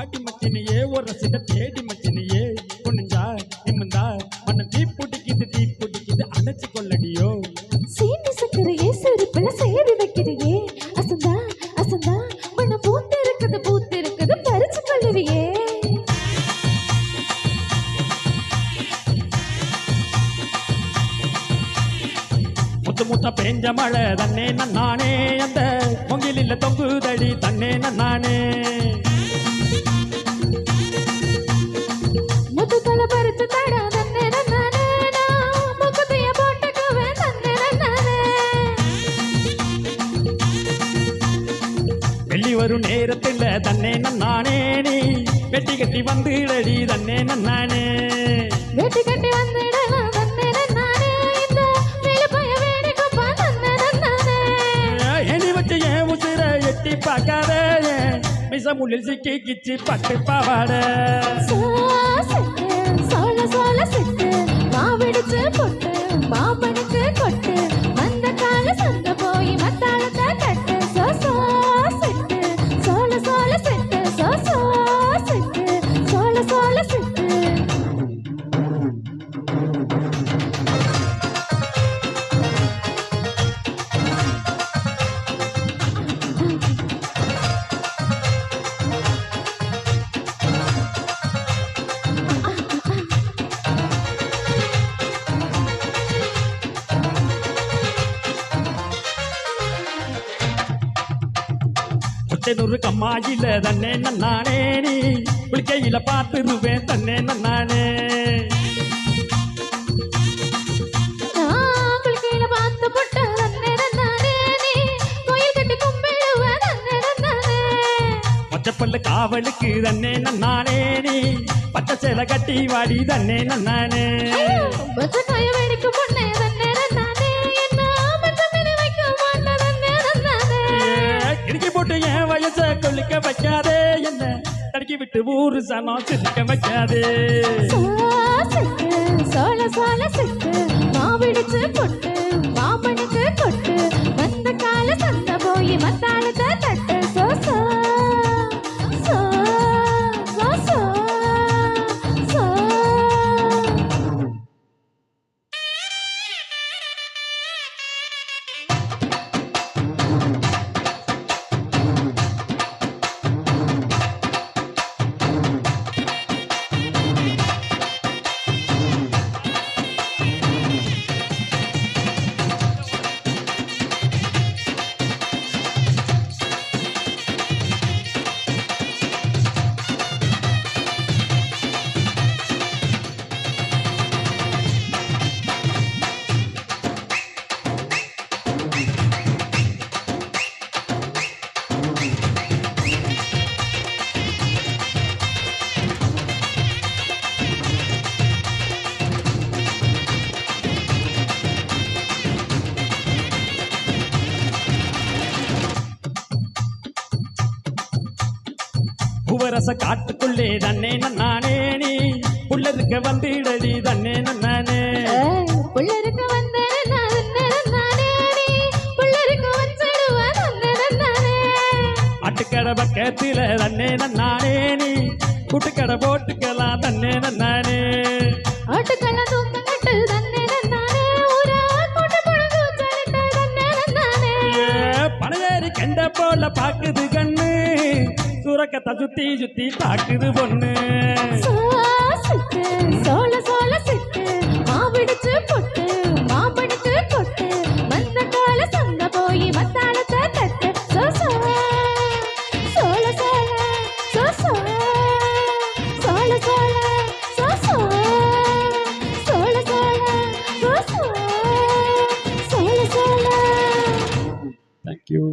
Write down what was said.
வாடி மச்சினியே ஒரு ரசித தேடி மச்சினியே குனிஞ்சா நிமிந்தா மண்ண தீ பிடிக்குது அணைச்சு கொள்ளடியோ சீனி சக்கரையே சிரிப்புல சேரி வைக்கிறியே அசந்தா அசந்தா மண்ண பூத்து இருக்குது பறிச்சு கொள்ளுவியே முத்து முத்த பேஞ்ச மழை தன்னே நானே அந்த பொங்கிலில் தொங்குதடி தன்னே நானே முத்து தலை பறிச்சு தடா தன்னே நானே முகத்தைய போட்டுக்குவே தன்னே நானே வெள்ளி வரும் நேரத்தில் தன்னே நானே நீ வெட்டி கட்டி வந்துடடி தன்னே நானே வெட்டி கட்டி வந்துடலாம் தன்னே நானே இந்த வெளிப்பய வேடிக்கொப்பா தன்னே நானே எண்ணி வச்ச ஏன் உசிர எட்டி பார்க்காத மிசமுள்ளில் சிக்கி கிச்சி பட்டு பாவாட சோல சோல சிட்டு மாவிடுச்சு பொட்டு மாமனுக்கு கொட்டு வந்த கால சந்த போய் மத்தாளத்தை கட்டு சோ சிட்டு சோல சோல சிட்டு சோ சிட்டு சோல சோல சிட்டு ஒரு கம்மாயில தன்னே நானே நீ குளிக்கையில பார்த்துருவேன் தன்னே நானே குளிக்கையில பார்த்து போட்டு தன்னே நானே நீ கோயில் கட்டி கும்பிடுவேன் தன்னே நானே பச்சைப்பல்ல காவலுக்கு தன்னே நானே நீ பச்சை சேலை கட்டி வாடி தன்னே நானே பச்சை காய வேடிக்கை பொண்ணே தன்னே நானே என்ன மச்சமினி வைக்க மாட்டேன் தன்னே நானே கிடுக்கி போட்டு என் வயச கொல்லிக்க வைக்காதே என்ன தடுக்கி விட்டு ஊரு சனம் சிரிக்க வைக்காதே சோல சோல சிட்டு மாவிடுச்சு பொட்டு மாமனுக்கு கொட்டு வந்த கால சந்த போய் மத்தாளத்தை தட்டு சோ சோ சோ சோ சோ சோ பூவரச காட்டுக்குள்ளே தன்னே நானே நீ புள்ளருக்க வந்திடடி தன்னே நானே புள்ளருக்கு வந்தே நானே புள்ளருக்கு வச்சிடுவேன் தன்னே நானே அட்டுக்கடை பக்கத்துல தன்னே நானே நீ குட்டுக்கடை போட்டுக்கலாம் தன்னே நானே ஆட்டுக்கெல்லாம் தூக்கம் கட்டு தன்னே நானே ஊரா கூட்டு பொழுது சொல்லிட்டு தன்னே நானே பனையேறி கெண்ட போல பாக்குது கண்ணு சுரக்கத்தை சுத்தி சுத்தி பாக்குது பொண்ணு சோல சோல சிட்டு மாவிடுச்சு பொட்டு மாமனுக்கு கொட்டு வந்த கால சங்க போய் மத்தாளத்தை தட்டு சோ சோ சோல சோல சோ சோ சோல சோல சோ சோ சோல சோல சோ சோ சோல சோல. Thank you.